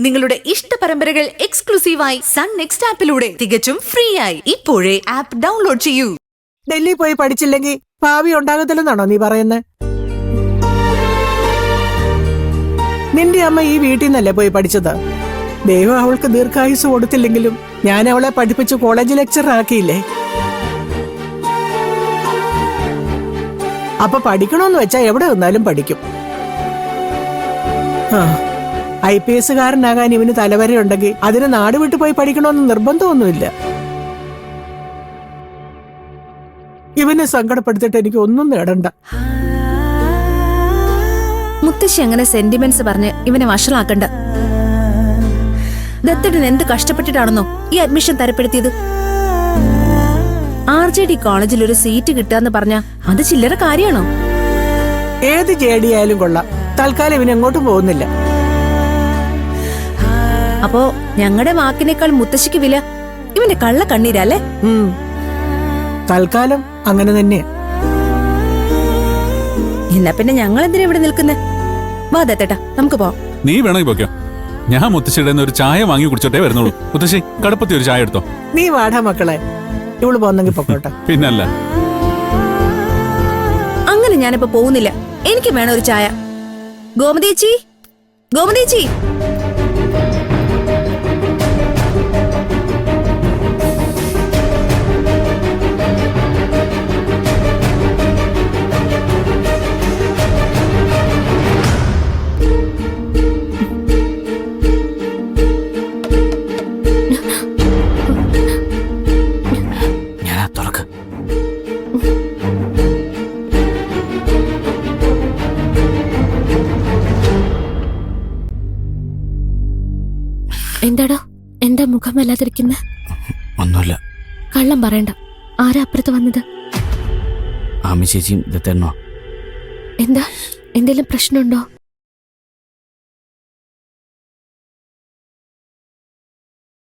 നിങ്ങളുടെ ഇഷ്ട പരമ്പരകൾ എക്സ്ക്ലൂസീവായി സൺ നെക്സ്റ്റ് ആപ്പിലൂടെ തികച്ചും ഫ്രീ ആയി ഇപ്പോഴേ ആപ്പ് ഡൗൺലോഡ് ചെയ്യൂ. ഡൽഹി പോയി പഠിച്ചില്ലെങ്കിൽ ഭാവി ഉണ്ടാകത്തില്ലെന്നാണോ നീ പറയുന്നത്? നിന്റെ അമ്മ ഈ വീട്ടിൽ നിന്നല്ലേ പോയി പഠിച്ചത്? ദൈവം അവൾക്ക് ദീർഘായുസ് കൊടുത്തില്ലെങ്കിലും ഞാൻ അവളെ പഠിപ്പിച്ച് കോളേജ് ലെക്ചർ ആക്കിയില്ലേ? അപ്പൊ പഠിക്കണമെന്ന് വെച്ചാ എവിടെ നിന്നാലും പഠിക്കും. IPS കാരനാകാൻ ഇവന് തലവരയുണ്ടെങ്കിൽ അതിന് നാട് വിട്ടു പോയി പഠിക്കണമെന്ന് നിർബന്ധമൊന്നുമില്ല. ഇവനെ സങ്കടപ്പെടുത്തിട്ട് എനിക്ക് ഒന്നും നേടണ്ട. മുത്തശ്ശി അങ്ങനെ സെന്റിമെന്റ്സ് പറഞ്ഞ് ഇവനെ വഷളാക്കണ്ട. ദത്തടൻ എന്ത് കഷ്ടപ്പെട്ടിട്ടാണെന്നോ ഈ അഡ്മിഷൻ തരപ്പെടുത്തിയത്. RJD കോളേജിൽ ഒരു സീറ്റ് കിട്ടാന്ന് പറഞ്ഞ അത് ചില്ലറ കാര്യമാണോ? ഏത് JD ആയാലും കൊള്ളാം, തൽക്കാലം ഇവൻ എങ്ങോട്ടും പോകുന്നില്ല. അപ്പോ ഞങ്ങളുടെ വാക്കിനേക്കാൾ മുത്തശ്ശിക്ക് വില ഇവന്റെ കള്ള കണ്ണീരല്ലേ? തൽക്കാലം അങ്ങനെ തന്നെയാ. എന്നാ പിന്നെ ഞങ്ങൾ എന്തിനാ ഇവിടെ നിൽക്കുന്നേ? വാ ദത്തേട്ടാ, നമുക്ക് പോവാം. നീ വേണമെങ്കിൽ പോക്കോ. ഞാൻ മുത്തശ്ശിയുടെ ഒരു ചായ വാങ്ങി കുടിച്ചോട്ടേ വരുന്നുള്ളൂ. മുത്തശ്ശി, കടപ്പത്തി ഒരു ചായ എടുത്തോ. നീ വാടാ മക്കളെ, ഇവള് പോന്നെങ്കിൽ പൊക്കോട്ടെ. പിന്നല്ല. അങ്ങനെ ഞാനിപ്പോ പോകുന്നില്ല. എനിക്ക് വേണം ഒരു ചായ. ഗോമതേച്ചി, ഗോമതേച്ചി. എന്താടോ, എന്താ മുഖം വല്ലാതിരിക്കുന്നെ? ഒന്നുമില്ല. കള്ളം പറയണ്ട. ആരാ അപ്പുറത്ത് വന്നത്? ആമി ചേച്ചിയും ദത്തേണ്ണോ. എന്താ, എന്തെങ്കിലും പ്രശ്നമുണ്ടോ?